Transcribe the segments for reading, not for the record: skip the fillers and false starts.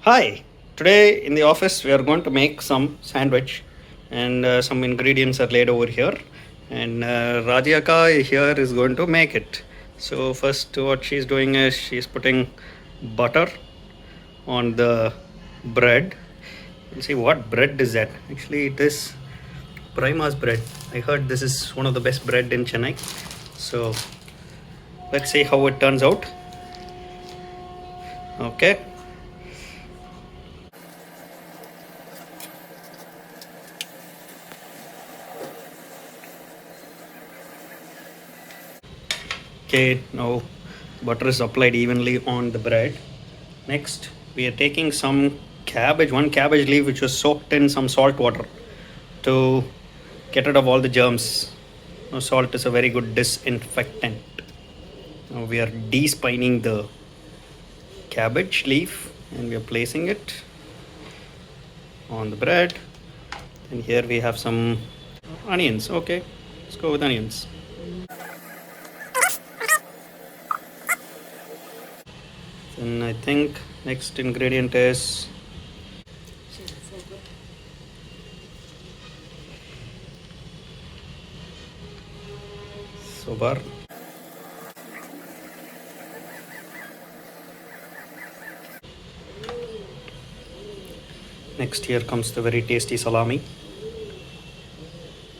Hi, today in the office we are going to make some sandwich and some ingredients are laid over here and Rajyaka here is going to make it. So first what she's doing is she's putting butter on the bread. Let's see what bread is that. Actually it is Prima's bread. I heard this is one of the best bread in Chennai. So let's see how it turns out. Okay. Okay, now butter is applied evenly on the bread. Next, we are taking some cabbage, one cabbage leaf which was soaked in some salt water to get rid of all the germs. Now, salt is a very good disinfectant. Now we are despining the cabbage leaf and we are placing it on the bread. And here we have some onions. Okay, let's go with onions. Then I think next ingredient is sobar. Next here comes the very tasty salami.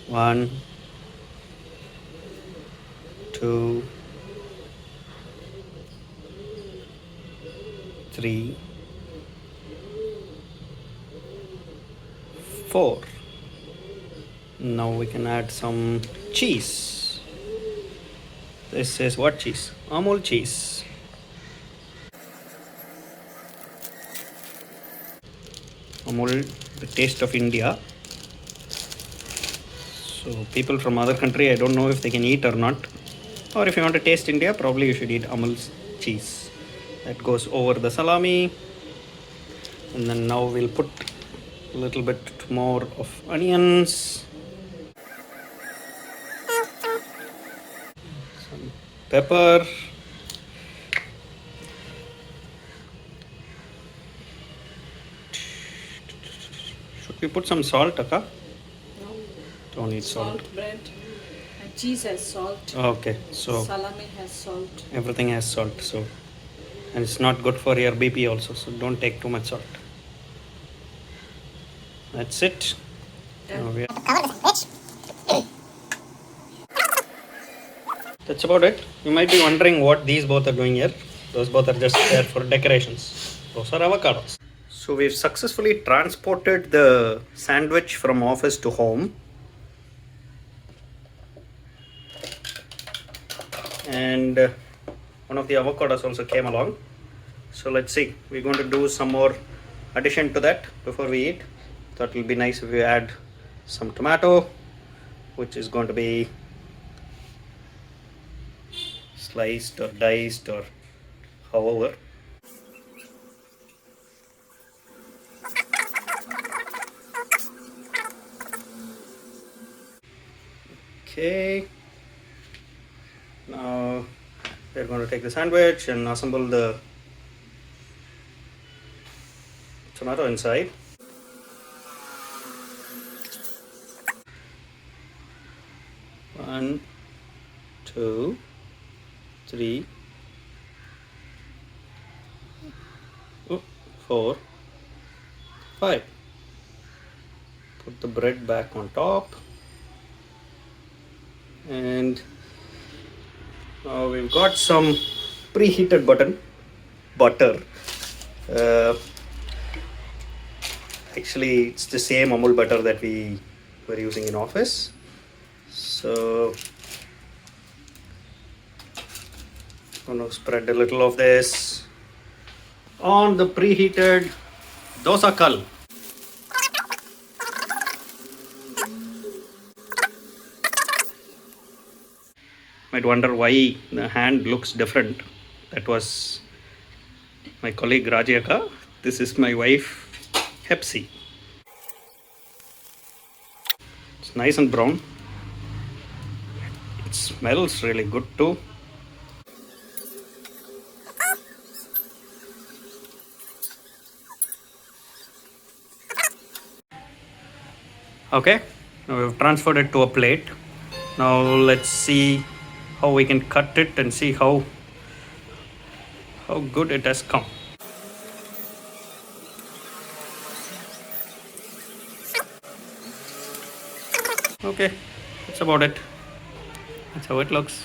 1, 2, 3, 4. Now we can add some cheese. This is what cheese? Amul cheese. Amul, the taste of India. So people from other country, I don't know if they can eat or not. Or if you want to taste India, probably you should eat Amul's cheese. That goes over the salami. And then now we'll put a little bit more of onions. Some pepper. Should we put some salt, Akka? No. Don't need salt. Salt bread. And cheese has salt. Okay, so Salami has salt. everything has salt. So, and it's not good for your BP also. So don't take too much salt. That's it. Done. Now we That's about it. You might be wondering what these both are doing here. Those both are just there for decorations. Those are avocados. So we've successfully transported the sandwich from office to home. And one of the avocados also came along. So let's see. We're going to do some more addition to that before we eat. Thought it will be nice if we add some tomato, which is going to be sliced or diced or however. Okay, now we're going to take the sandwich and assemble the tomato inside. One, 2, 3, 4, 5. Put the bread back on top. And now we've got some preheated butter. Actually, it's the same Amul butter that we were using in office. So I'm going to spread a little of this on the preheated dosa kal. Might wonder why the hand looks different. That was my colleague Rajyaka. This is my wife Hepsi. It's nice and brown. It smells really good too. Okay, now we've transferred it to a plate. Now let's see how we can cut it and see how good it has come. Okay, that's about it. That's how it looks.